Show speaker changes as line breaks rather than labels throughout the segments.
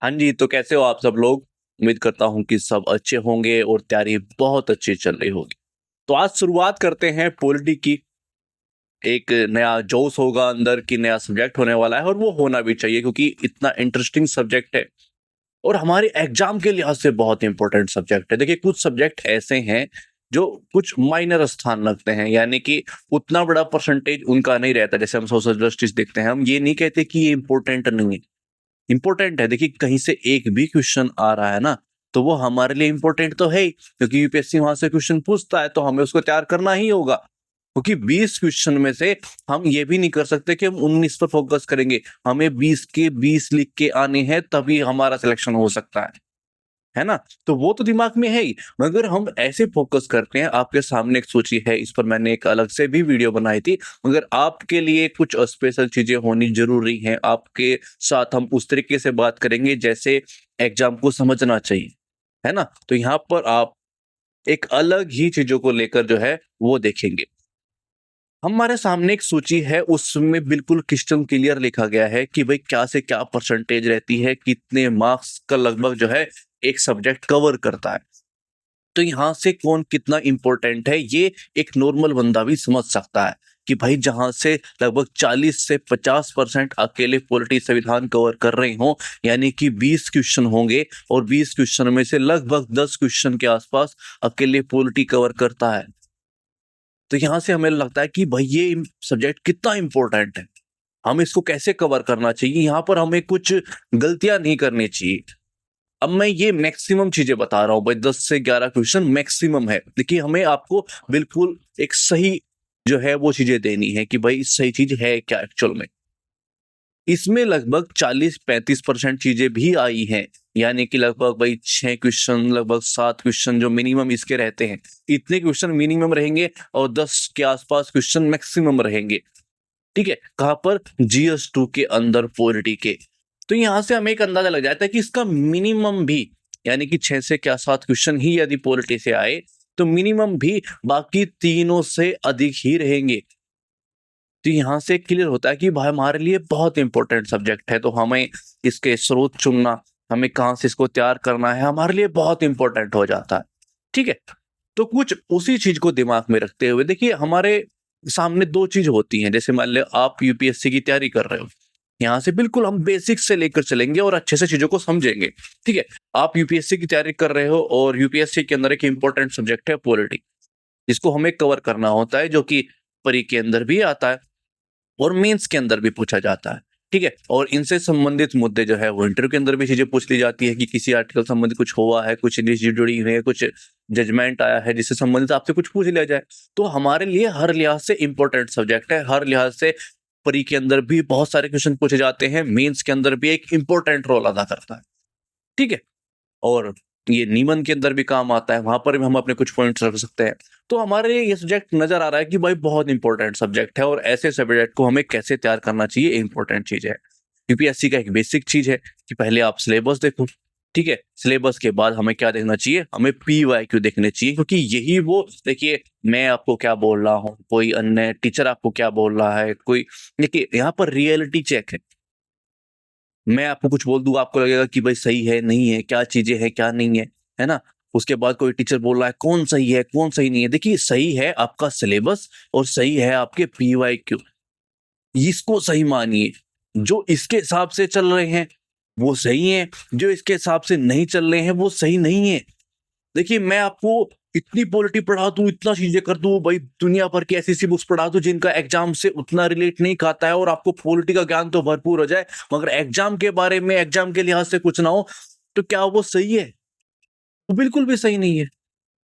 हाँ जी, तो कैसे हो आप सब लोग? उम्मीद करता हूँ कि सब अच्छे होंगे और तैयारी बहुत अच्छी चल रही होगी। तो आज शुरुआत करते हैं पॉलिटी की। एक नया जोश होगा अंदर कि नया सब्जेक्ट होने वाला है और वो होना भी चाहिए क्योंकि इतना इंटरेस्टिंग सब्जेक्ट है और हमारे एग्जाम के लिहाज से बहुत इंपॉर्टेंट सब्जेक्ट है। देखिए कुछ सब्जेक्ट ऐसे हैं जो कुछ माइनर स्थान रखते हैं, यानी कि उतना बड़ा परसेंटेज उनका नहीं रहता। जैसे हम सोशल जस्टिस देखते हैं, हम ये नहीं कहते कि ये इंपॉर्टेंट नहीं है, इंपॉर्टेंट है। देखिए कहीं से एक भी क्वेश्चन आ रहा है ना, तो वो हमारे लिए इंपॉर्टेंट तो है ही, क्योंकि यूपीएससी वहां से क्वेश्चन पूछता है तो हमें उसको तैयार करना ही होगा। क्योंकि 20 क्वेश्चन में से हम ये भी नहीं कर सकते कि हम 19 पर फोकस करेंगे, हमें 20 के 20 लिख के आने हैं तभी हमारा सिलेक्शन हो सकता है ना? तो वो तो दिमाग में है ही, मगर हम ऐसे फोकस करते हैं। आपके सामने एक सूची है, इस पर मैंने एक अलग से भी वीडियो बनाई थी, मगर आपके लिए कुछ स्पेशल चीजें होनी जरूरी हैं। आपके साथ हम उस तरीके से बात करेंगे जैसे एग्जाम को समझना चाहिए, है ना? तो यहाँ पर आप एक अलग ही चीजों को लेकर जो है वो देखेंगे। हमारे सामने एक सूची है, उसमें बिल्कुल क्रिस्टल क्लियर लिखा गया है कि भाई क्या से क्या परसेंटेज रहती है, कितने मार्क्स का लगभग जो है एक सब्जेक्ट कवर करता है। तो यहाँ से कौन कितना इम्पोर्टेंट है ये एक नॉर्मल बंदा भी समझ सकता है कि भाई जहां से लगभग 40 से 50% अकेले पॉलिटी संविधान कवर कर रहे हो, यानी कि 20 क्वेश्चन होंगे और 20 क्वेश्चन में से लगभग 10 क्वेश्चन के आसपास अकेले पॉलिटी कवर करता है। तो यहाँ से हमें लगता है कि भाई ये सब्जेक्ट कितना इंपॉर्टेंट है, हमें इसको कैसे कवर करना चाहिए, यहाँ पर हमें कुछ गलतियां नहीं करनी चाहिए। अब मैं ये मैक्सिमम चीजें बता रहा हूँ भाई, 10 से 11 क्वेश्चन मैक्सिमम है। देखिए हमें आपको बिल्कुल एक सही जो है वो चीजें देनी है कि भाई सही चीज है क्या एक्चुअल में। इसमें लगभग 40-35% चीजें भी आई हैं, यानी कि लगभग भाई 6 क्वेश्चन, लगभग 7 क्वेश्चन जो मिनिमम इसके रहते हैं, इतने क्वेश्चन मिनिमम रहेंगे और 10 के आसपास क्वेश्चन मैक्सिमम रहेंगे। ठीक है, कहां पर? जीएस 2 के अंदर पॉलिटी के। तो यहां से हमें एक अंदाजा लग जाता है कि इसका मिनिमम भी, यानी कि 6 से क्या 7 क्वेश्चन ही यदि पॉलिटी से आए तो मिनिमम भी बाकी तीनों से अधिक ही रहेंगे। तो यहां से क्लियर होता है कि भाई हमारे लिए बहुत इंपॉर्टेंट सब्जेक्ट है, तो हमें इसके स्रोत चुनना, हमें कहां से इसको तैयार करना है, हमारे लिए बहुत इंपॉर्टेंट हो जाता है। ठीक है, तो कुछ उसी चीज को दिमाग में रखते हुए देखिए हमारे सामने दो चीज होती हैं। जैसे मान लो आप यूपीएससी की तैयारी कर रहे हो, यहाँ से बिल्कुल हम बेसिक से लेकर चलेंगे और अच्छे से चीजों को समझेंगे। ठीक है, आप यूपीएससी की तैयारी कर रहे हो और यूपीएससी के अंदर एक इंपॉर्टेंट सब्जेक्ट है पॉलिटी, जिसको हमें कवर करना होता है, जो कि परी के अंदर भी आता है और मेंस के अंदर भी पूछा जाता है। ठीक है, और इनसे संबंधित मुद्दे जो है वो इंटरव्यू के अंदर भी चीजें पूछ ली जाती है कि किसी आर्टिकल संबंधित कुछ हुआ है, कुछ इंग्लिश जुड़ी हुई है, कुछ जजमेंट आया है जिससे संबंधित आपसे कुछ पूछ लिया जाए। तो हमारे लिए हर लिहाज से इंपॉर्टेंट सब्जेक्ट है, हर लिहाज से परी के अंदर भी बहुत सारे क्वेश्चन पूछे जाते हैं, मेंस के अंदर भी एक इंपॉर्टेंट रोल अदा करता है। ठीक है, और ये निबंध के अंदर भी काम आता है, वहां पर भी हम अपने कुछ पॉइंट्स रख सकते हैं। तो हमारे लिए ये सब्जेक्ट नजर आ रहा है कि भाई बहुत इंपॉर्टेंट सब्जेक्ट है और ऐसे सब्जेक्ट को हमें कैसे तैयार करना चाहिए, इंपॉर्टेंट चीज है। यूपीएससी का एक बेसिक चीज है कि पहले आप सिलेबस देखो। ठीक है, सिलेबस के बाद हमें क्या देखना चाहिए, हमें पीवाईक्यू देखने चाहिए, क्योंकि यही वो, देखिए मैं आपको क्या बोल रहा हूँ, कोई अन्य टीचर आपको क्या बोल रहा है, कोई, देखिए यहाँ पर रियलिटी चेक है। मैं आपको कुछ बोल दूँ, आपको लगेगा कि भाई सही है, नहीं है, क्या चीज़ें हैं, क्या नहीं है ना? उसके बाद कोई टीचर बोल रहा है कौन सही है, कौन सही नहीं है। देखिए सही है आपका सिलेबस और सही है आपके पीवाईक्यू, इसको सही मानिए। जो इसके हिसाब से चल रहे हैं, वो सही हैं, जो इसके हिसाब से नहीं चल रहे हैं, वो सही नहीं है। देखिए मैं आपको इतनी पॉलिटी पढ़ा दूँ, इतना चीज़ें कर दूँ, भाई दुनिया भर की ऐसी-ऐसी बुक्स पढ़ा दूँ जिनका एग्ज़ाम से उतना रिलेट नहीं खाता है और आपको पॉलिटी का ज्ञान तो भरपूर हो जाए, मगर एग्ज़ाम के बारे में, एग्ज़ाम के लिहाज से कुछ ना हो, तो क्या वो सही है? वो बिल्कुल भी सही नहीं है।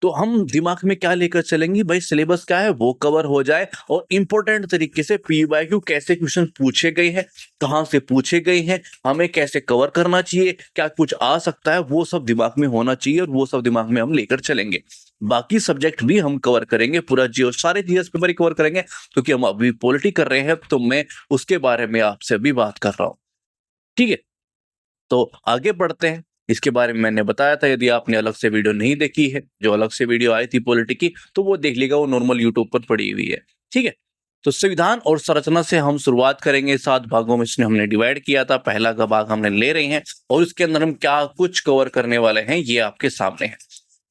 तो हम दिमाग में क्या लेकर चलेंगे, भाई सिलेबस क्या है वो कवर हो जाए और इंपॉर्टेंट तरीके से पीवाईक्यू कैसे क्वेश्चन पूछे गए हैं, कहाँ से पूछे गए हैं, हमें कैसे कवर करना चाहिए, क्या कुछ आ सकता है, वो सब दिमाग में होना चाहिए और वो सब दिमाग में हम लेकर चलेंगे। बाकी सब्जेक्ट भी हम कवर करेंगे, पूरा जियो सारे जीएस पेपर ही कवर करेंगे, क्योंकि हम अभी पॉलिटी कर रहे हैं तो मैं उसके बारे में आपसे अभी बात कर रहा हूँ। ठीक है, तो आगे बढ़ते हैं। इसके बारे में मैंने बताया था, यदि आपने अलग से वीडियो नहीं देखी है, जो अलग से वीडियो आई थी पॉलिटी की, तो वो देख लीजिएगा, वो नॉर्मल यूट्यूब पर पड़ी हुई है। ठीक है, तो संविधान और संरचना से हम शुरुआत करेंगे। 7 भागों में इसने हमने डिवाइड किया था, पहला का भाग हमने ले रहे हैं और इसके अंदर हम क्या कुछ कवर करने वाले हैं ये आपके सामने है।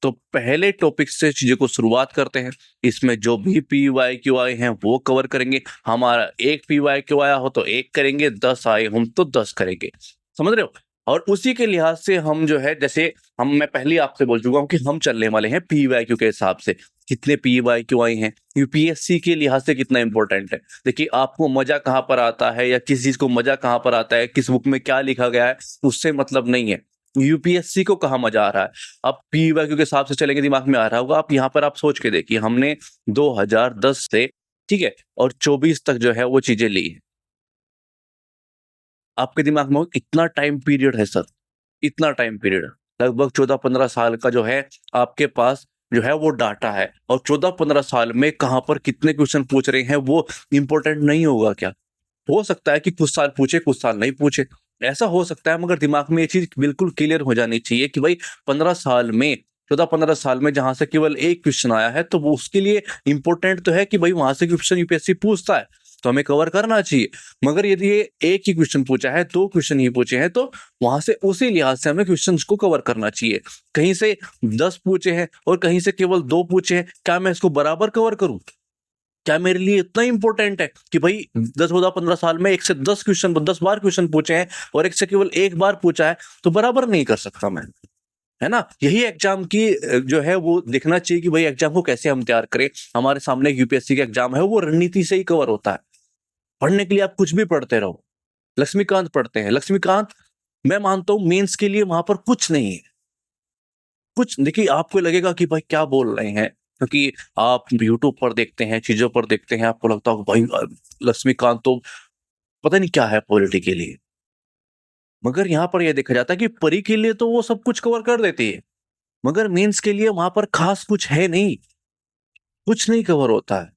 तो पहले टॉपिक से चीजों को शुरुआत करते हैं। इसमें जो भी PYQ आए हैं वो कवर करेंगे। हमारा एक PYQ आया हो तो एक करेंगे, 10 आए हम तो 10 करेंगे, समझ रहे हो। और उसी के लिहाज से हम जो है, जैसे मैं पहले ही आपसे बोल चुका हूँ कि हम चलने वाले हैं PYQ के हिसाब से, कितने PYQ आए हैं, यूपीएससी के लिहाज से कितना इंपॉर्टेंट है। देखिए आपको मजा कहाँ पर आता है या किस चीज को मजा कहाँ पर आता है, किस बुक में क्या लिखा गया है, उससे मतलब नहीं है। यूपीएससी को कहाँ मजा आ रहा है, अब PYQ के हिसाब से चलेंगे, दिमाग में आ रहा होगा। आप यहाँ पर आप सोच के देखिए, हमने 2010 से ठीक है और 24 तक जो है वो चीजें ली है। आपके दिमाग में इतना टाइम पीरियड है सर, इतना टाइम पीरियड, लगभग 14-15 साल का जो है आपके पास जो है वो डाटा है। और 14-15 साल में कहाँ पर कितने क्वेश्चन पूछ रहे हैं वो इंपॉर्टेंट नहीं होगा क्या? हो सकता है कि कुछ साल पूछे कुछ साल नहीं पूछे, ऐसा हो सकता है, मगर दिमाग में ये चीज बिल्कुल क्लियर हो जानी चाहिए कि भाई 15 साल में 14-15 साल में जहां से केवल एक क्वेश्चन आया है तो वो उसके लिए इंपॉर्टेंट तो है कि भाई वहां से क्वेश्चन यूपीएससी पूछता है तो हमें कवर करना चाहिए। मगर यदि ये एक ही क्वेश्चन पूछा है, 2 क्वेश्चन ही पूछे हैं, तो वहां से उसी लिहाज से हमें क्वेश्चंस को कवर करना चाहिए। कहीं से 10 पूछे हैं और कहीं से केवल 2 पूछे हैं, क्या मैं इसको बराबर कवर करूं? क्या मेरे लिए इतना इंपॉर्टेंट है कि भाई 10-15 साल में 1 से 10 क्वेश्चन 10 बार क्वेश्चन पूछे हैं और 1 से केवल 1 बार पूछा है तो बराबर नहीं कर सकता मैं, है ना। यही एग्जाम की जो है वो देखना चाहिए कि भाई एग्जाम को कैसे हम तैयार करें। हमारे सामने यूपीएससी का एग्जाम है वो रणनीति से ही कवर होता है। पढ़ने के लिए आप कुछ भी पढ़ते रहो, लक्ष्मीकांत पढ़ते हैं, लक्ष्मीकांत मैं मानता हूं मेंस के लिए वहां पर कुछ नहीं है, कुछ। देखिए आपको लगेगा कि भाई क्या बोल रहे हैं, क्योंकि आप यूट्यूब पर देखते हैं, चीजों पर देखते हैं, आपको लगता होगा भाई लक्ष्मीकांत तो पता नहीं क्या है पॉलिटी के लिए। मगर यहाँ पर यह देखा जाता है कि परी के लिए तो वो सब कुछ कवर कर देती है, मगर मेंस के लिए वहां पर खास कुछ है नहीं, कुछ नहीं कवर होता है।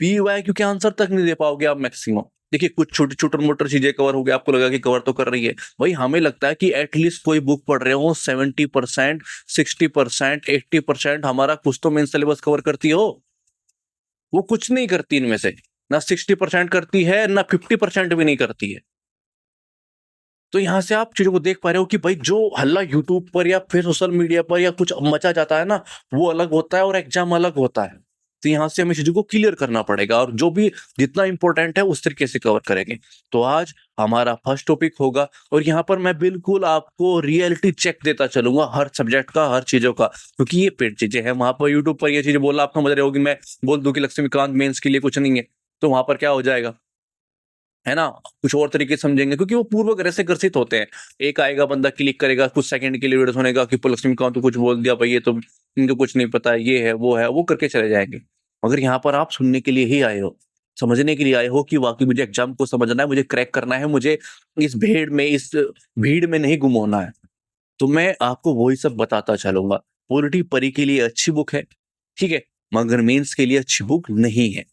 PYQ के आंसर तक नहीं दे पाओगे आप मैक्सिमम। देखिए कुछ छोटी छोटी मोटर चीजें कवर हो गई, आपको लगा कि कवर तो कर रही है, भाई हमें लगता है कि एटलीस्ट कोई बुक पढ़ रहे हो 70%, 60%, 80% हमारा कुछ तो मेन सिलेबस कवर करती हो। वो कुछ नहीं करती इनमें से, ना 60% करती है ना 50% भी नहीं करती है। तो यहां से आप चीजों को देख पा रहे हो कि भाई जो हल्ला यूट्यूब पर या फिर सोशल मीडिया पर या कुछ मचा जाता है ना, वो अलग होता है और एग्जाम अलग होता है। तो यहाँ से हमें चीजों को क्लियर करना पड़ेगा और जो भी जितना इंपॉर्टेंट है उस तरीके से कवर करेंगे। तो आज हमारा फर्स्ट टॉपिक होगा और यहाँ पर मैं बिल्कुल आपको रियलिटी चेक देता चलूंगा हर सब्जेक्ट का, हर चीजों का, क्योंकि ये पेड चीजें हैं। वहां पर यूट्यूब पर ये चीजें बोलना आप समझ रहे हो कि मैं बोल दूं कि लक्ष्मीकांत मेंस के लिए कुछ नहीं है, तो वहां पर क्या हो जाएगा, है ना, कुछ और तरीके से समझेंगे, क्योंकि वो पूर्वग्रह से ग्रसित होते हैं। एक आएगा बंदा क्लिक करेगा, कुछ सेकंड के लिए वीडियो सुनेगा कि लक्ष्मीकांत तो कुछ बोल दिया भाई, ये तो इनको कुछ नहीं पता, ये है वो करके चले जाएंगे। मगर यहाँ पर आप सुनने के लिए ही आए हो, समझने के लिए आए हो कि वाकई मुझे एग्जाम को समझना है, मुझे क्रैक करना है, मुझे इस भीड़ में नहीं गुम होना है। तो मैं आपको वही सब बताता चलूंगा। पॉलिटी परी के लिए अच्छी बुक है, ठीक है, मगर मेंस के लिए अच्छी बुक नहीं है,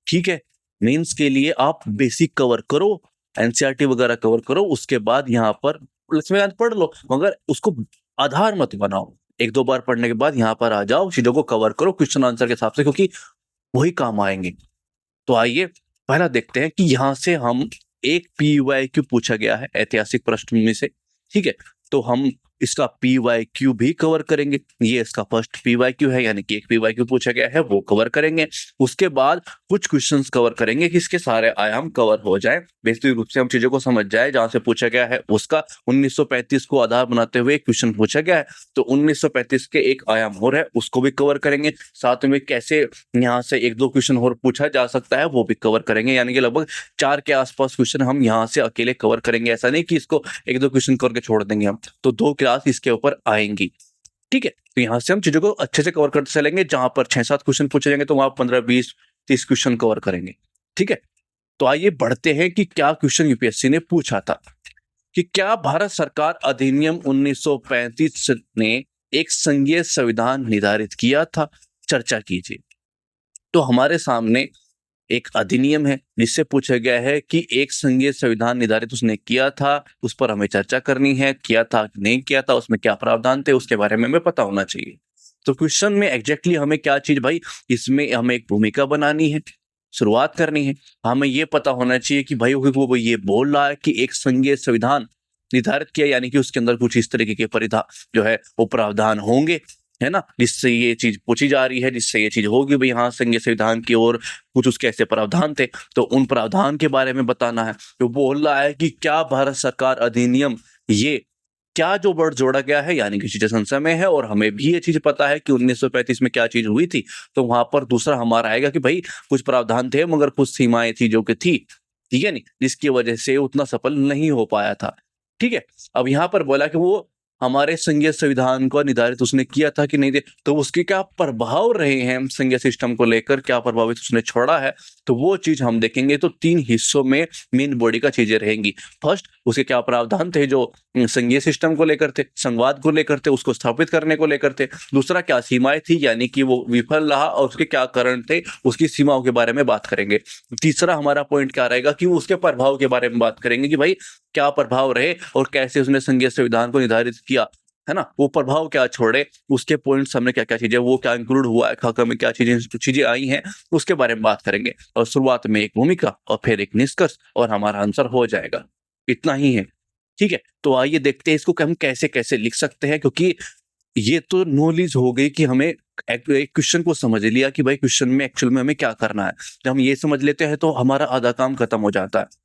ठीक है। मेंस के लिए आप बेसिक कवर करो, एनसीईआरटी वगैरह कवर करो, उसके बाद यहाँ पर लक्ष्मीकांत पढ़ लो, मगर उसको आधार मत बनाओ। 1-2 बार पढ़ने के बाद यहाँ पर आ जाओ, चीजों को कवर करो क्वेश्चन आंसर के हिसाब से, क्योंकि वही काम आएंगे। तो आइए पहला देखते हैं कि यहाँ से हम एक PYQ पूछा गया है ऐतिहासिक पृष्ठभूमि से, ठीक है, तो हम इसका PYQ भी कवर करेंगे। ये इसका फर्स्ट PYQ है, यानी कि एक PYQ पूछा गया है वो कवर करेंगे। उसके बाद कुछ क्वेश्चंस कवर करेंगे कि इसके सारे आयाम कवर हो जाए, बेसिक रूप से हम चीजों को समझ जाए। जहां से पूछा गया है उसका 1935 को आधार बनाते हुए एक क्वेश्चन पूछा गया है, तो 1935 के एक आयाम और है उसको भी कवर करेंगे। साथ में कैसे यहाँ से 1-2 क्वेश्चन और पूछा जा सकता है वो भी कवर करेंगे, यानी कि लगभग 4 के आसपास क्वेश्चन हम यहाँ से अकेले कवर करेंगे। ऐसा नहीं कि इसको 1-2 क्वेश्चन करके छोड़ देंगे हम, तो 2 क्लास इसके ऊपर आएंगी, ठीक है। तो यहाँ से हम चीजों को अच्छे से कवर करते चलेंगे। जहां पर 6-7 क्वेश्चन पूछे जाएंगे तो वहां 15-20-30 क्वेश्चन कवर करेंगे, ठीक है। तो आइए बढ़ते हैं कि क्या क्वेश्चन यूपीएससी ने पूछा था, कि क्या भारत सरकार अधिनियम 1935 ने एक संघीय संविधान निर्धारित किया था, चर्चा कीजिए। तो हमारे सामने एक अधिनियम है जिससे पूछा गया है कि एक संघीय संविधान निर्धारित उसने किया था, उस पर हमें चर्चा करनी है, किया था कि नहीं किया था, उसमें क्या प्रावधान थे, उसके बारे में हमें पता होना चाहिए। तो क्वेश्चन में एग्जैक्टली हमें क्या चीज भाई, इसमें हमें एक भूमिका बनानी है, शुरुआत करनी है। हमें ये पता होना चाहिए कि भाई वो ये बोल रहा है कि एक संघीय संविधान निर्धारित किया, यानी कि उसके अंदर कुछ इस तरीके के परिधा जो है वो प्रावधान होंगे, है ना, जिससे ये चीज पूछी जा रही है, जिससे ये चीज होगी भाई हाँ संघीय संविधान की ओर कुछ उसके ऐसे प्रावधान थे, तो उन प्रावधान के बारे में बताना है। तो बोल रहा है कि क्या भारत सरकार अधिनियम, ये क्या जो वर्ड जोड़ा गया है, यानी कि चीजें संशय में है, और हमें भी ये चीज पता है कि 1935 में क्या चीज हुई थी। तो वहां पर दूसरा हमारा आएगा कि भाई कुछ प्रावधान थे मगर कुछ सीमाएं थी जो कि थी, ठीक है नहीं, जिसकी वजह से उतना सफल नहीं हो पाया था। ठीक है, अब यहाँ पर बोला कि वो हमारे संघीय संविधान को निर्धारित उसने किया था कि नहीं थे, तो उसके क्या प्रभाव रहे हैं संघीय सिस्टम को लेकर, क्या प्रभावित उसने छोड़ा है, तो वो चीज हम देखेंगे। तो 3 हिस्सों में मेन बॉडी का चीजें रहेंगी। फर्स्ट, उसके क्या प्रावधान थे जो संघीय सिस्टम को लेकर थे, संघवाद को लेकर थे, उसको स्थापित करने को लेकर थे। दूसरा, क्या सीमाएं थी, यानी कि वो विफल रहा और उसके क्या कारण थे, उसकी सीमाओं के बारे में बात करेंगे। तीसरा हमारा पॉइंट क्या रहेगा कि उसके प्रभाव के बारे में बात करेंगे कि भाई क्या प्रभाव रहे और कैसे उसने संघीय संविधान को निर्धारित किया, है ना, वो प्रभाव क्या छोड़े, उसके पॉइंट्स सामने क्या क्या चीजें, वो क्या इंक्लूड हुआ है खाका में, क्या चीजें आई हैं, उसके बारे में बात करेंगे। और शुरुआत में एक भूमिका और फिर एक निष्कर्ष और हमारा आंसर हो जाएगा। इतना ही है, ठीक है। तो आइए देखते हैं इसको कि हम कैसे कैसे लिख सकते हैं, क्योंकि ये तो नॉलेज हो गई कि हमें एक क्वेश्चन को समझ लिया कि भाई क्वेश्चन में एक्चुअल में हमें क्या करना है। जब हम ये समझ लेते हैं तो हमारा आधा काम खत्म हो जाता है।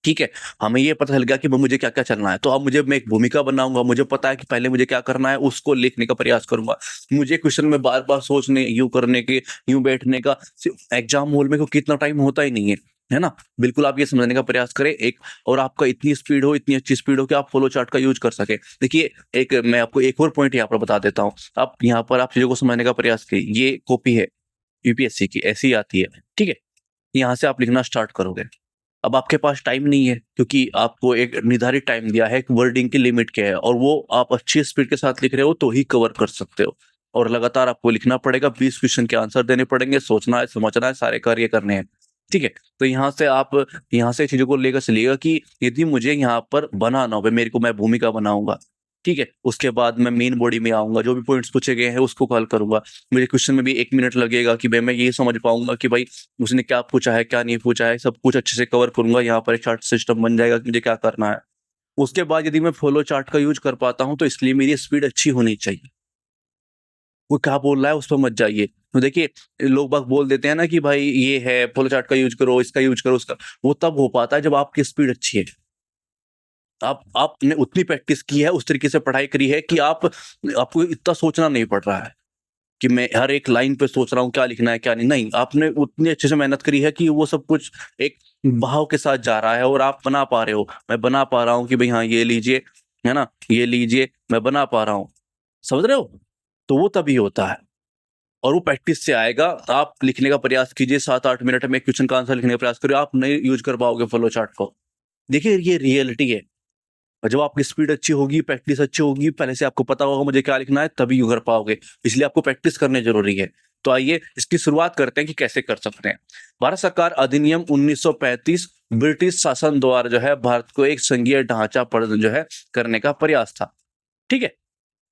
ठीक है, हमें ये पता चल गया कि मुझे क्या क्या चलना है, तो अब मुझे मैं एक भूमिका बनाऊंगा, मुझे पता है कि पहले मुझे क्या करना है, उसको लिखने का प्रयास करूंगा। मुझे क्वेश्चन में बार बार सोचने, यूं करने के, यूं बैठने का, सिर्फ एग्जाम हॉल में को कितना टाइम होता ही नहीं है ना। बिल्कुल आप ये समझने का प्रयास करें एक, और आपका इतनी स्पीड हो, इतनी अच्छी स्पीड हो कि आप फ्लो चार्ट का यूज कर सके। देखिए, एक मैं आपको एक और पॉइंट यहाँ पर बता देता हूँ। आप यहाँ पर आप चीजों को समझने का प्रयास करिए। ये कॉपी है यूपीएससी की, ऐसी आती है, ठीक है। यहाँ से आप लिखना स्टार्ट करोगे। अब आपके पास टाइम नहीं है, क्योंकि आपको एक निर्धारित टाइम दिया है, एक वर्डिंग की लिमिट क्या है, और वो आप अच्छी स्पीड के साथ लिख रहे हो तो ही कवर कर सकते हो। और लगातार आपको लिखना पड़ेगा, 20 क्वेश्चन के आंसर देने पड़ेंगे, सोचना है, समझना है, सारे कार्य करने हैं, ठीक है। तो यहाँ से आप यहाँ से चीजों को लेकर चलिएगा कि यदि मुझे यहाँ पर बनाना हो, मेरे को, मैं भूमिका बनाऊंगा, ठीक है। उसके बाद मैं मेन बॉडी में आऊंगा, जो भी पॉइंट्स पूछे गए हैं उसको कॉल करूंगा। मुझे क्वेश्चन में भी 1 मिनट लगेगा कि भाई मैं ये समझ पाऊंगा कि भाई उसने क्या पूछा है, क्या नहीं पूछा है, सब कुछ अच्छे से कवर करूंगा। यहाँ पर एक चार्ट सिस्टम बन जाएगा कि मुझे क्या करना है। उसके बाद यदि मैं फॉलो चार्ट का यूज कर पाता हूं, तो इसलिए मेरी स्पीड अच्छी होनी चाहिए। वो क्या बोल रहा है उस पर मत जाइए। तो देखिए, लोग बाग बोल देते हैं ना कि भाई ये है, फॉलो चार्ट का यूज करो, इसका यूज करो, उसका। वो तब हो पाता है जब आपकी स्पीड अच्छी है, आपने उतनी प्रैक्टिस की है, उस तरीके से पढ़ाई करी है कि आपको इतना सोचना नहीं पड़ रहा है कि मैं हर एक लाइन पे सोच रहा हूँ क्या लिखना है क्या नहीं। नहीं, आपने उतनी अच्छे से मेहनत करी है कि वो सब कुछ एक बहाव के साथ जा रहा है और आप बना पा रहे हो। मैं बना पा रहा हूँ कि भाई हाँ ये लीजिए, है ना, ये लीजिए, मैं बना पा रहा हूँ, समझ रहे हो। तो वो तभी होता है, और वो प्रैक्टिस से आएगा। आप लिखने का प्रयास कीजिए, 7-8 मिनट में क्वेश्चन का आंसर लिखने का प्रयास करिए, आप नहीं यूज कर पाओगे फ्लो चार्ट को। देखिए, ये रियलिटी है। और जब आपकी स्पीड अच्छी होगी, प्रैक्टिस अच्छी होगी, पहले से आपको पता होगा मुझे क्या लिखना है, तभी यू कर पाओगे। इसलिए आपको प्रैक्टिस करनी जरूरी है। तो आइए इसकी शुरुआत करते हैं कि कैसे कर सकते हैं। भारत सरकार अधिनियम 1935 ब्रिटिश शासन द्वारा जो है भारत को एक संघीय ढांचा प्रदान जो है करने का प्रयास था, ठीक है।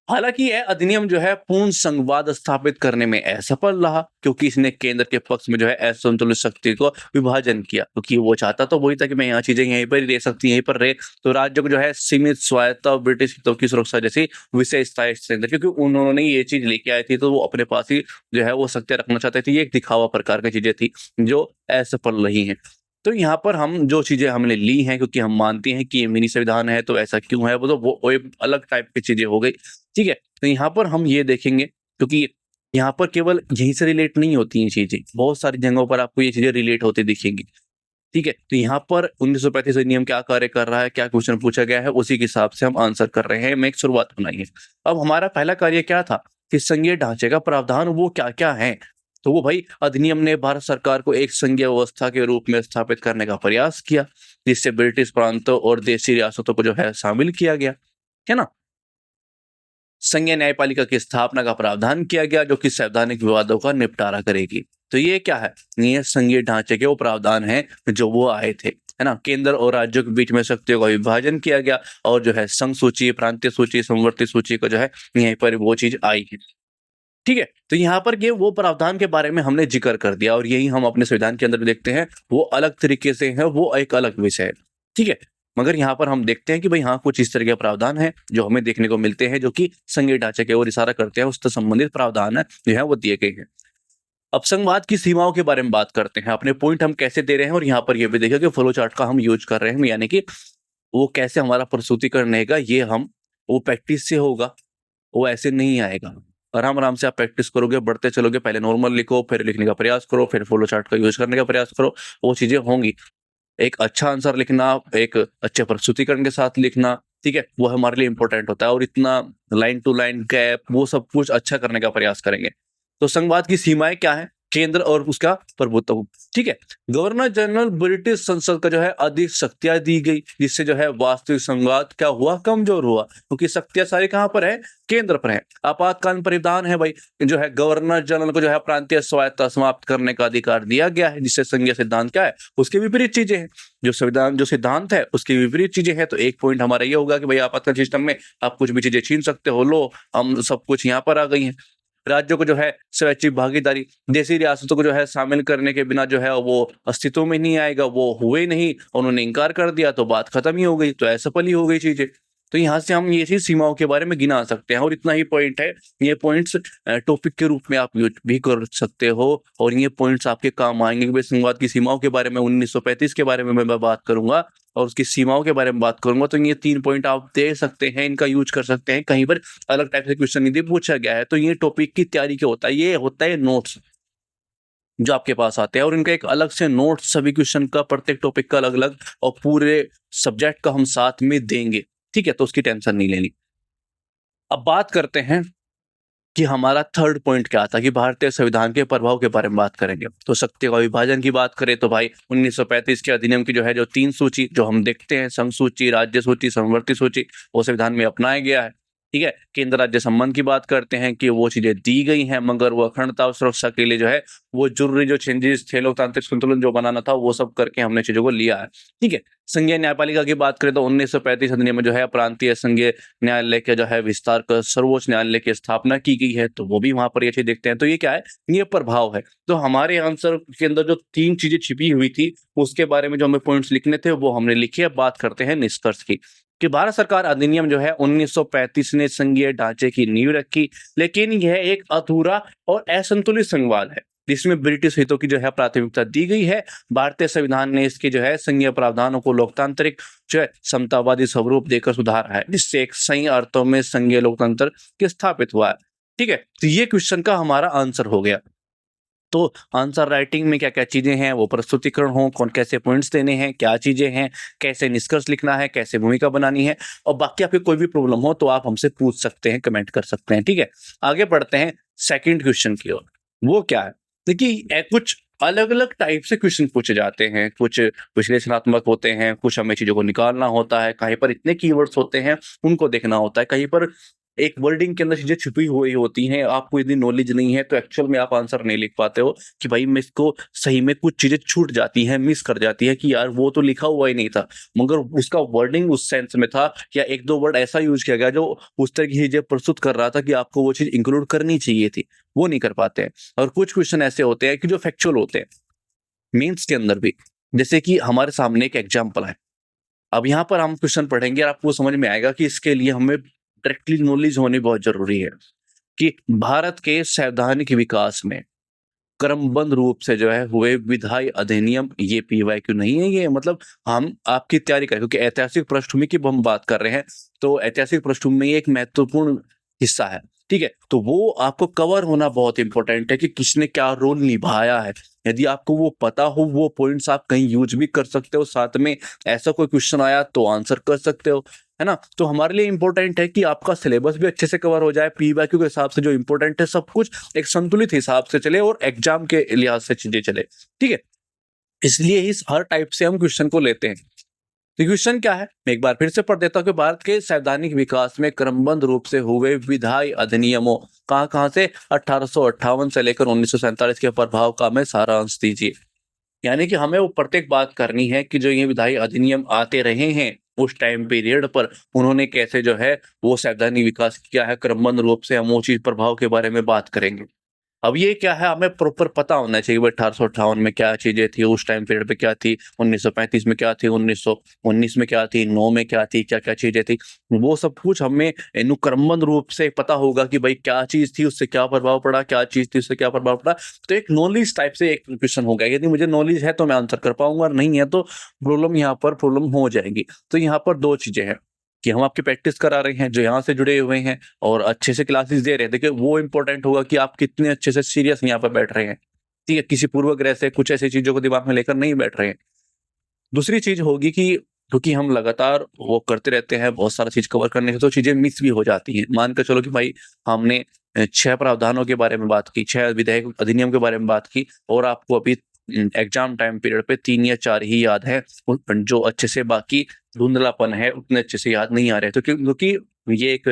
हालांकि यह अधिनियम जो है पूर्ण संघवाद स्थापित करने में असफल रहा, क्योंकि इसने केंद्र के पक्ष में जो है असंतुलित शक्ति को विभाजन किया। क्योंकि वो चाहता तो वही था कि मैं यहाँ चीजें यहीं पर ही रह सकती, यहीं पर रहे, तो राज्य को जो है सीमित स्वायत्ता और ब्रिटिश हितों की सुरक्षा जैसी विशेषताएं, क्योंकि उन्होंने ये चीज लेके आई थी तो वो अपने पास ही जो है वो सत्य रखना चाहते थे। ये एक दिखावा प्रकार की चीजें थी जो असफल रही हैं। तो यहाँ पर हम जो चीजें हमने ली हैं, क्योंकि हम मानते हैं कि ये मिनी संविधान है तो ऐसा क्यों है, वो तो वो एक अलग टाइप की चीजें हो गई, ठीक है। तो यहाँ पर हम ये देखेंगे, क्योंकि यहाँ पर केवल यहीं से रिलेट नहीं होती हैं चीजें, बहुत सारी जगहों पर आपको ये चीजें रिलेट होती दिखेंगी, ठीक है। तो यहाँ पर 1935 अधिनियम क्या कार्य कर रहा है, क्या क्वेश्चन पूछा गया है, उसी के हिसाब से हम आंसर कर रहे हैं। मैं एक शुरुआत बनाई है। अब हमारा पहला कार्य क्या था कि संघीय ढांचे का प्रावधान वो क्या क्या है। तो वो भाई अधिनियम ने भारत सरकार को एक संघीय व्यवस्था के रूप में स्थापित करने का प्रयास किया, जिससे ब्रिटिश प्रांतों और देशी रियासतों को जो है शामिल किया गया, है ना। संघीय न्यायपालिका की स्थापना का प्रावधान किया गया, जो कि संवैधानिक विवादों का निपटारा करेगी। तो ये क्या है, ये संघीय ढांचे के वो प्रावधान है जो वो आए थे, है ना। केंद्र और राज्यों के बीच में शक्तियों का विभाजन किया गया, और जो है संघ सूची, प्रांतीय सूची, समवर्ती सूची को जो है यहीं पर वो चीज आई है। ठीक है, तो यहाँ पर ये वो प्रावधान के बारे में हमने जिक्र कर दिया और यही हम अपने संविधान के अंदर भी देखते हैं, वो अलग तरीके से है, वो एक अलग विषय है। ठीक है, मगर यहाँ पर हम देखते हैं कि भाई हाँ, कुछ इस तरह के प्रावधान है जो हमें देखने को मिलते हैं, जो कि संघीय ढांचे की ओर इशारा करते हैं, उससे संबंधित प्रावधान है जो है वो दिए गए हैं। अब संघवाद की सीमाओं के बारे में बात करते हैं, अपने पॉइंट हम कैसे दे रहे हैं, और यहाँ पर ये भी देखिए कि फ्लो चार्ट का हम यूज कर रहे हैं, यानी कि वो कैसे हमारा प्रस्तुतिकरण रहेगा, ये हम वो प्रैक्टिस से होगा, वो ऐसे नहीं आएगा। आराम आराम से आप प्रैक्टिस करोगे, बढ़ते चलोगे, पहले नॉर्मल लिखो, फिर लिखने का प्रयास करो, फिर फ्लो चार्ट का यूज करने का प्रयास करो, वो चीजें होंगी। एक अच्छा आंसर लिखना, एक अच्छे प्रस्तुतिकरण के साथ लिखना, ठीक है, वो हमारे लिए इंपॉर्टेंट होता है, और इतना लाइन टू लाइन गैप वो सब कुछ अच्छा करने का प्रयास करेंगे। तो संघवाद की सीमाएं क्या है, केंद्र और उसका प्रभुत्व। ठीक है, गवर्नर जनरल ब्रिटिश संसद का जो है अधिक शक्तियां दी गई, जिससे जो है वास्तविक संघवाद क्या हुआ, कमजोर हुआ, क्योंकि शक्तियां सारी कहां पर है, केंद्र पर है। आपातकालीन परिधान है भाई, जो है गवर्नर जनरल को जो है प्रांतीय स्वायत्तता समाप्त करने का अधिकार दिया गया है, जिससे संघीय सिद्धांत क्या है, उसके विपरीत चीजें हैं। जो संविधान जो सिद्धांत है उसकी विपरीत चीजें हैं। तो एक पॉइंट हमारा ये होगा कि भाई आपातकालीन सिस्टम में आप कुछ भी चीजें छीन सकते हो, लो हम सब कुछ यहाँ पर आ गई हैं। राज्यों को जो है स्वैच्छिक भागीदारी, देशी रियासतों को जो है शामिल करने के बिना जो है वो अस्तित्व में नहीं आएगा, वो हुए नहीं, उन्होंने इनकार कर दिया तो बात खत्म ही हो गई, तो असफल ही हो गई चीजें। तो यहाँ से हम ये चीज सीमाओं के बारे में गिना सकते हैं, और इतना ही पॉइंट है। ये पॉइंट्स टॉपिक के रूप में आप यूज भी कर सकते हो, और ये पॉइंट्स आपके काम आएंगे कि भाई संघवाद की सीमाओं के बारे में 1935 के बारे में मैं बात करूंगा, और उसकी सीमाओं के बारे में बात करूंगा, तो ये 3 पॉइंट आप दे सकते हैं, इनका यूज कर सकते हैं। कहीं पर अलग टाइप से क्वेश्चन यदि पूछा गया है तो ये टॉपिक की तैयारी क्या होता है, ये होता है नोट्स जो आपके पास आते हैं, और इनका एक अलग से नोट्स सभी क्वेश्चन का, प्रत्येक टॉपिक का अलग अलग, और पूरे सब्जेक्ट का हम साथ में देंगे। ठीक है, तो उसकी टेंशन नहीं लेनी। अब बात करते हैं कि हमारा थर्ड पॉइंट क्या था, कि भारतीय संविधान के प्रभाव के बारे में बात करेंगे। तो शक्ति का विभाजन की बात करें तो भाई 1935 के अधिनियम की जो है जो 3 सूची जो हम देखते हैं, संघ सूची, राज्य सूची, समवर्ती सूची, वो संविधान में अपनाया गया है। ठीक है, केंद्र राज्य संबंध की बात करते हैं कि वो चीजें दी गई हैं, मगर वो अखंडता और सुरक्षा के लिए जो है वो जरूरी जो चेंजेस थे, लोकतांत्रिक संतुलन जो बनाना था, वो सब करके हमने चीजों को लिया है। ठीक है, संघीय न्यायपालिका की बात करें तो 1935 अधिनियम में जो है प्रांतीय संघीय न्यायालय के जो है विस्तार कर सर्वोच्च न्यायालय की स्थापना की गई है, तो वो भी वहां पर ये चीज देखते हैं। तो ये क्या है, ये प्रभाव है। तो हमारे आंसर के अंदर जो 3 चीजें छिपी हुई थी, उसके बारे में जो हमें पॉइंट्स लिखने थे वो हमने लिखे। अब बात करते हैं निष्कर्ष की, कि भारत सरकार अधिनियम जो है 1935 ने संघीय ढांचे की नींव रखी, लेकिन यह एक अधूरा और असंतुलित संघवाद है, जिसमें ब्रिटिश हितों की जो है प्राथमिकता दी गई है। भारतीय संविधान ने इसके जो है संघीय प्रावधानों को लोकतांत्रिक जो है समतावादी स्वरूप देकर सुधारा है, जिससे एक सही अर्थों में संघीय लोकतंत्र के स्थापित हुआ है। ठीक है, तो ये क्वेश्चन का हमारा आंसर हो गया। तो आंसर राइटिंग में क्या क्या चीजें हैं, वो प्रस्तुतिकरण हो, कौन कैसे पॉइंट्स देने हैं, क्या चीजें हैं, कैसे निष्कर्ष लिखना है, कैसे भूमिका बनानी है, और बाकी आपकी कोई भी प्रॉब्लम हो तो आप हमसे पूछ सकते हैं, कमेंट कर सकते हैं। ठीक है, आगे बढ़ते हैं सेकंड क्वेश्चन की ओर। वो क्या है, देखिए कुछ अलग अलग टाइप से क्वेश्चन पूछे जाते हैं, कुछ विश्लेषणात्मक होते हैं, कुछ हमें चीजों को निकालना होता है, कहीं पर इतने कीवर्ड्स होते हैं उनको देखना होता है, कहीं पर एक वर्डिंग के अंदर चीजें छुपी हुई होती हैं, आपको यदि नॉलेज नहीं है तो एक्चुअल में आप आंसर नहीं लिख पाते हो, कि भाई मैं इसको सही में कुछ चीजें छूट जाती हैं, मिस कर जाती है, कि यार वो तो लिखा हुआ ही नहीं था, मगर उसका वर्डिंग उस सेंस में था, या 1-2 वर्ड ऐसा यूज किया गया जो उस तरह की चीजें प्रस्तुत कर रहा था कि आपको वो चीज इंक्लूड करनी चाहिए थी, वो नहीं कर पाते हैं। और कुछ क्वेश्चन ऐसे होते हैं कि जो फैक्चुअल होते हैं, मीन्स के अंदर भी, जैसे कि हमारे सामने एक एग्जाम्पल है। अब यहाँ पर हम क्वेश्चन पढ़ेंगे और आपको समझ में आएगा कि इसके लिए हमें डायरेक्टली नॉलेज होनी बहुत जरूरी है, कि भारत के संवैधानिक विकास में क्रमबद्ध रूप से जो है हुए विधायी अधिनियम, ये PYQ नहीं है, ये मतलब हम आपकी तैयारी करें, क्योंकि ऐतिहासिक पृष्ठभूमि की हम बात कर रहे हैं, तो ऐतिहासिक पृष्ठभूमि में एक महत्वपूर्ण हिस्सा है। ठीक है, तो वो आपको कवर होना बहुत इंपॉर्टेंट है, कि किसने क्या रोल निभाया है। यदि आपको वो पता हो, वो पॉइंट्स आप कहीं यूज भी कर सकते हो, साथ में ऐसा कोई क्वेश्चन आया तो आंसर कर सकते हो, है ना। तो हमारे लिए इंपॉर्टेंट है कि आपका सिलेबस भी अच्छे से कवर हो जाए, PYQ के हिसाब से जो इंपॉर्टेंट है सब कुछ एक संतुलित हिसाब से चले, और एग्जाम के लिहाज से चीजें चले। ठीक है, इसलिए इस हर टाइप से हम क्वेश्चन को लेते हैं। तो क्वेश्चन क्या है, मैं एक बार फिर से पढ़ देता हूँ, कि भारत के संवैधानिक विकास में क्रमबद्ध रूप से हुए विधायी अधिनियमों कहाँ से 1858 से लेकर 1947 के प्रभाव का हमें सारांश दीजिए। यानी कि हमें वो प्रत्येक बात करनी है कि जो ये विधायी अधिनियम आते रहे हैं, उस टाइम पीरियड पर उन्होंने कैसे जो है वो सैद्धांतिक विकास किया है, क्रमबद्ध रूप से हम वो चीज़ प्रभाव के बारे में बात करेंगे। अब ये क्या है, हमें प्रॉपर पता होना चाहिए भाई 1858 में क्या चीजें थी, उस टाइम पीरियड पे क्या थी, 1935 में क्या थी, 1919 में क्या थी, 9 में क्या थी, क्या क्या चीजें थी, वो सब कुछ हमें क्रमबद्ध रूप से पता होगा कि भाई क्या चीज थी, उससे क्या प्रभाव पड़ा, क्या चीज थी, उससे क्या प्रभाव पड़ा। तो एक नॉलेज टाइप से एक क्वेश्चन होगा, यदि मुझे नॉलेज है तो मैं आंसर कर पाऊंगा, और नहीं है तो प्रॉब्लम हो जाएगी। तो यहाँ पर दो चीजें हैं कि हम आपकी प्रैक्टिस करा रहे हैं जो यहाँ से जुड़े हुए हैं और अच्छे से क्लासेस दे रहे हैं। देखिए वो इंपॉर्टेंट होगा कि आप कितने अच्छे से सीरियस यहाँ पर बैठ रहे हैं, ठीक है, किसी पूर्वग्रह से कुछ ऐसी चीजों को दिमाग में लेकर नहीं बैठ रहे हैं। दूसरी चीज होगी कि क्योंकि हम लगातार वो करते रहते हैं, बहुत सारा चीज कवर करने से तो चीजें मिस भी हो जाती हैं। मान कर चलो कि भाई हमने 6 प्रावधानों के बारे में बात की, 6 विधायक अधिनियम के बारे में बात की, और आपको अभी एग्जाम टाइम पीरियड पे 3 या 4 ही याद है, जो अच्छे से, बाकी धुंधलापन है, उतने अच्छे से याद नहीं आ रहे। तो क्योंकि ये एक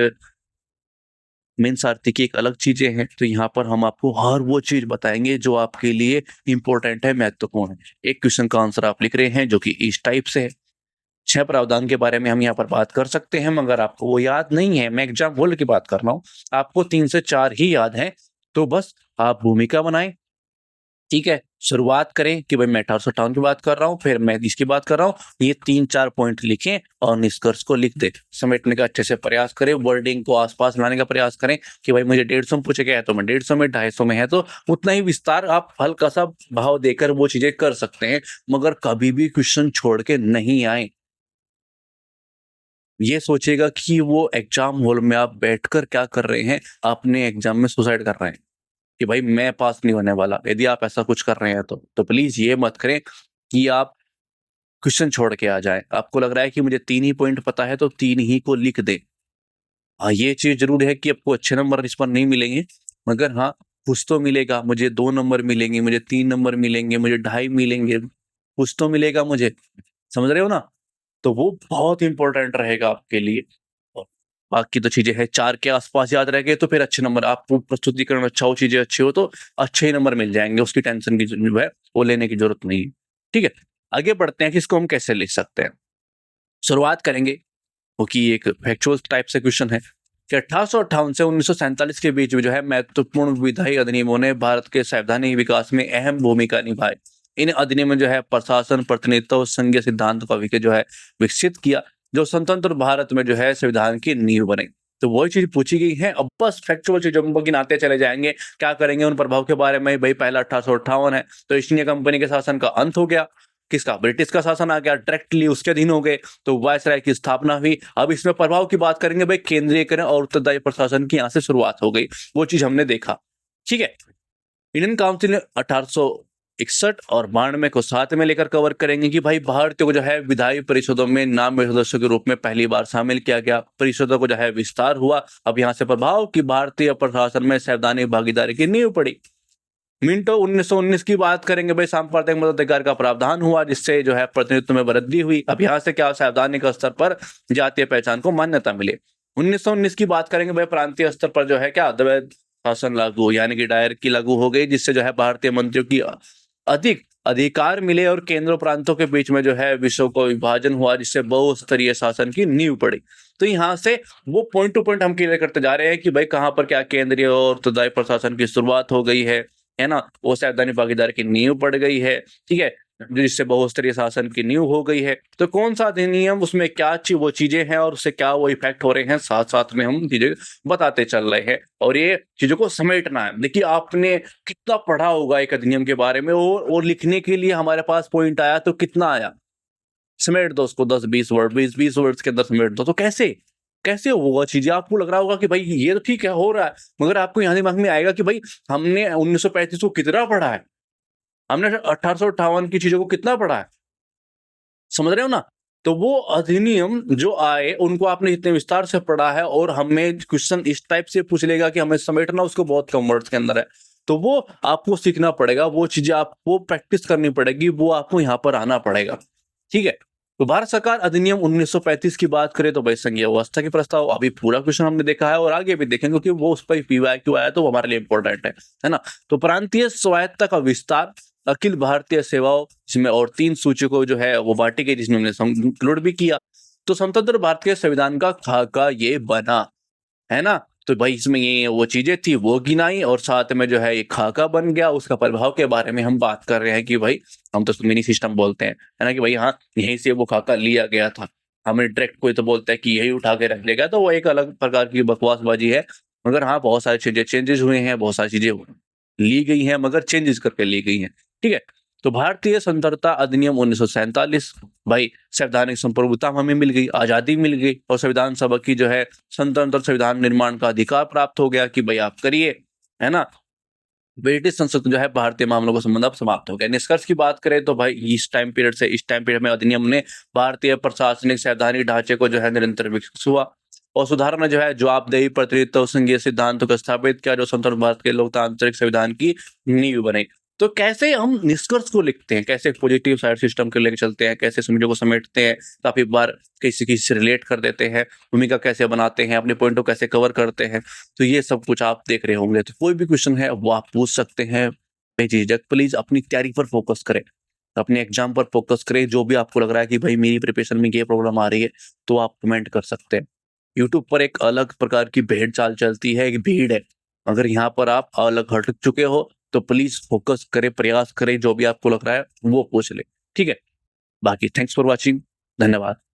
मेंस आरती की एक अलग चीजें हैं, तो यहाँ पर हम आपको हर वो चीज बताएंगे जो आपके लिए इंपॉर्टेंट है, महत्वपूर्ण है। एक क्वेश्चन का आंसर आप लिख रहे हैं जो कि इस टाइप से है। 6 प्रावधान के बारे में हम यहाँ पर बात कर सकते हैं, मगर आपको वो याद नहीं है, मैं एग्जाम होल्ड की बात कर रहा हूँ, आपको 3 से 4 ही याद है, तो बस आप भूमिका बनाएं, ठीक है, शुरुआत करें कि भाई मैं 1858 की बात कर रहा हूँ, फिर मैं इसकी बात कर रहा हूँ, ये 3-4 पॉइंट लिखें और निष्कर्ष को लिख दें। समेटने का अच्छे से प्रयास करें, वर्डिंग को आसपास लाने का प्रयास करें कि भाई मुझे 150 में पूछे गया है तो मैं 150 में, 250 में है तो उतना ही विस्तार, आप हल्का सा भाव देकर वो चीजें कर सकते हैं, मगर कभी भी क्वेश्चन छोड़ के नहीं आए। ये सोचेगा कि वो एग्जाम हॉल में आप बैठकर क्या कर रहे हैं, अपने एग्जाम में सुसाइड कर रहे हैं कि भाई मैं पास नहीं होने वाला। यदि आप ऐसा कुछ कर रहे हैं तो प्लीज ये मत करें कि आप क्वेश्चन छोड़ के आ जाए। आपको लग रहा है कि मुझे 3 ही पॉइंट पता है तो 3 ही को लिख दे। हाँ, ये चीज जरूर है कि आपको अच्छे नंबर इस पर नहीं मिलेंगे, मगर हाँ कुछ तो मिलेगा। मुझे 2 नंबर मिलेंगे, मुझे 3 नंबर मिलेंगे, मुझे 2.5 मिलेंगे, कुछ तो मिलेगा मुझे, समझ रहे हो ना? तो वो बहुत इंपॉर्टेंट रहेगा आपके लिए। और बाकी तो चीजें हैं 4 के आसपास याद रह गए तो फिर अच्छे नंबर, आपको प्रस्तुतिकरण अच्छा हो, चीजें अच्छी हो तो अच्छे ही नंबर मिल जाएंगे, उसकी टेंशन की जो है वो लेने की जरूरत नहीं है। ठीक है, आगे बढ़ते हैं कि इसको हम कैसे लिख सकते हैं। शुरुआत करेंगे क्योंकि एक फैक्चुअल टाइप से क्वेश्चन है कि 1858 से 1947 के बीच में जो है महत्वपूर्ण विधायी अधिनियमों ने भारत के संवैधानिक विकास में अहम भूमिका निभाई। इन अधिनियमों जो है प्रशासन, प्रतिनिधित्व और संघीय सिद्धांत को जो है विकसित किया, जो स्वतंत्र भारत में जो है संविधान की नींव बने। तो वही चीज पूछी गई है। अब बस फैक्चुअल चीजों को गिनाते चले जाएंगे, क्या करेंगे उन प्रभाव के बारे में। भाई पहला 1858 है तो ईस्ट इंडिया कंपनी के शासन का अंत हो गया, किसका, ब्रिटिश का शासन आ गया, डायरेक्टली उसके अधीन हो गए, तो वायसराय की स्थापना हुई। अब इसमें प्रभाव की बात करेंगे, भाई केंद्रीयकरण और उत्तरदायी प्रशासन की यहाँ से शुरुआत हो गई, वो चीज हमने देखा। ठीक है, इंडियन काउंसिल ने 1861 और 92 को साथ में लेकर कवर करेंगे कि भाई भारतीयों को जो है विधायी परिषदों में नाम सदस्यों के रूप में पहली बार शामिल किया गया, परिषदों को जो है विस्तार हुआ। अब यहाँ से प्रभाव कि भारतीय प्रशासन में संवैधानिक भागीदारी की नींव पड़ी। मिंटो 1919 की बात करेंगे, भाई सांप्रदायिक मताधिकार का प्रावधान हुआ जिससे जो है प्रतिनिधित्व में वृद्धि हुई। अब यहाँ से क्या, संवैधानिक स्तर पर जातीय पहचान को मान्यता मिली। 1919 की बात करेंगे, भाई प्रांतीय स्तर पर जो है क्या, द्वैध शासन लागू, यानी कि डायरेक्ट की लागू हो गई, जिससे जो है भारतीय मंत्रियों की अधिक अधिकार मिले और केंद्र प्रांतों के बीच में जो है विश्व को विभाजन हुआ, जिससे बहुस्तरीय शासन की नींव पड़ी। तो यहाँ से वो पॉइंट टू पॉइंट हम क्लियर करते जा रहे हैं कि भाई कहाँ पर क्या केंद्रीय और उत्तरदायी प्रशासन की शुरुआत हो गई है ना, वो संवैधानिक भागीदारी की नींव पड़ गई है। ठीक है, जिससे बहुस्तरीय शासन की नींव हो गई है। तो कौन सा अधिनियम, उसमें क्या वो चीजें हैं और उससे क्या वो इफेक्ट हो रहे हैं, साथ साथ में हम चीजें बताते चल रहे हैं और ये चीजों को समेटना है। देखिए आपने कितना पढ़ा होगा एक अधिनियम के बारे में, और लिखने के लिए हमारे पास पॉइंट आया तो कितना आया, समेट दो उसको 10-20 वर्ड, 20-20 वर्ड्स के अंदर समेट दो। तो कैसे कैसे होगा चीजें, आपको लग रहा होगा कि भाई ये तो ठीक है हो रहा है, मगर आपको यहाँ दिमाग में आएगा कि भाई हमने 1935 को कितना पढ़ा है, हमने 1858 की चीजों को कितना पढ़ा है, समझ रहे हो ना? तो वो अधिनियम जो आए उनको आपने इतने विस्तार से पढ़ा है, और हमें क्वेश्चन इस टाइप से पूछ लेगा कि हमें समेटना उसको बहुत कम वर्ड्स के अंदर है, तो वो आपको सीखना पड़ेगा, वो चीजें आपको प्रैक्टिस करनी पड़ेगी, वो आपको यहाँ पर आना पड़ेगा। ठीक है, तो भारत सरकार अधिनियम 1935 की बात करें तो भाई संघीय व्यवस्था के प्रस्ताव, अभी पूरा क्वेश्चन हमने देखा है और आगे भी देखेंगे क्योंकि वो उस पर PYQ आया तो वो हमारे लिए इंपॉर्टेंट है ना। तो प्रांतीय स्वायत्ता का विस्तार, अखिल भारतीय सेवाओं जिसमें, और 3 सूची को जो है वो बांटी गई जिसमें हमने इंक्लूड भी किया। तो स्वतंत्र भारत के संविधान का खाका ये बना, है ना? तो भाई इसमें ये वो चीजें थी वो गिनाई और साथ में जो है ये खाका बन गया, उसका प्रभाव के बारे में हम बात कर रहे हैं कि भाई हम तो मिनी सिस्टम बोलते हैं, है ना? कि भाई हाँ, यहीं से वो खाका लिया गया था। हमें डायरेक्ट कोई तो बोलता है कि यही उठा के रख लेगा, तो वो एक अलग प्रकार की बकवासबाजी है। मगर हाँ, बहुत सारी चीजें चेंजेस हुए हैं, बहुत सारी चीजें ली गई हैं, मगर चेंजेस करके ली गई हैं। ठीक है? तो भारतीय स्वतंत्रता अधिनियम 1947, भाई संवैधानिक संप्रभुता हमें मिल गई, आजादी मिल गई और संविधान सभा की जो है स्वतंत्र संविधान निर्माण का अधिकार प्राप्त हो गया कि भाई आप करिए, है ना? ब्रिटिश संसद जो है भारतीय मामलों का संबंध अब समाप्त हो गया। निष्कर्ष की बात करें तो भाई इस टाइम पीरियड से इस टाइम पीरियड में अधिनियम ने भारतीय प्रशासनिक संवैधानिक ढांचे को जो है निरंतर विकसित हुआ और सुधार में जो है जवाबदेही, प्रतिनिधित्व और संघीय सिद्धांतों को स्थापित किया, जो स्वतंत्र भारत के लोकतांत्रिक संविधान की नींव बनी। तो कैसे हम निष्कर्ष को लिखते हैं, कैसे पॉजिटिव साइड सिस्टम के लेकर चलते हैं, कैसे चीजों को समेटते हैं, काफी बार किसी किसी से रिलेट कर देते हैं, भूमिका कैसे बनाते हैं, अपने पॉइंट को कैसे कवर करते हैं, तो ये सब कुछ आप देख रहे होंगे। तो कोई भी क्वेश्चन है वो आप पूछ सकते हैं बेझिझक। प्लीज अपनी तैयारी पर फोकस करें, अपने एग्जाम पर फोकस करें। जो भी आपको लग रहा है कि भाई मेरी प्रिपरेशन में ये प्रॉब्लम आ रही है, तो आप कमेंट कर सकते हैं। यूट्यूब पर एक अलग प्रकार की भेड़ चाल चलती है, एक भीड़ है। अगर यहाँ पर आप अलग हट चुके हो तो प्लीज फोकस करें, प्रयास करें, जो भी आपको लग रहा है वो पूछ ले। ठीक है? बाकी थैंक्स फॉर वॉचिंग, धन्यवाद।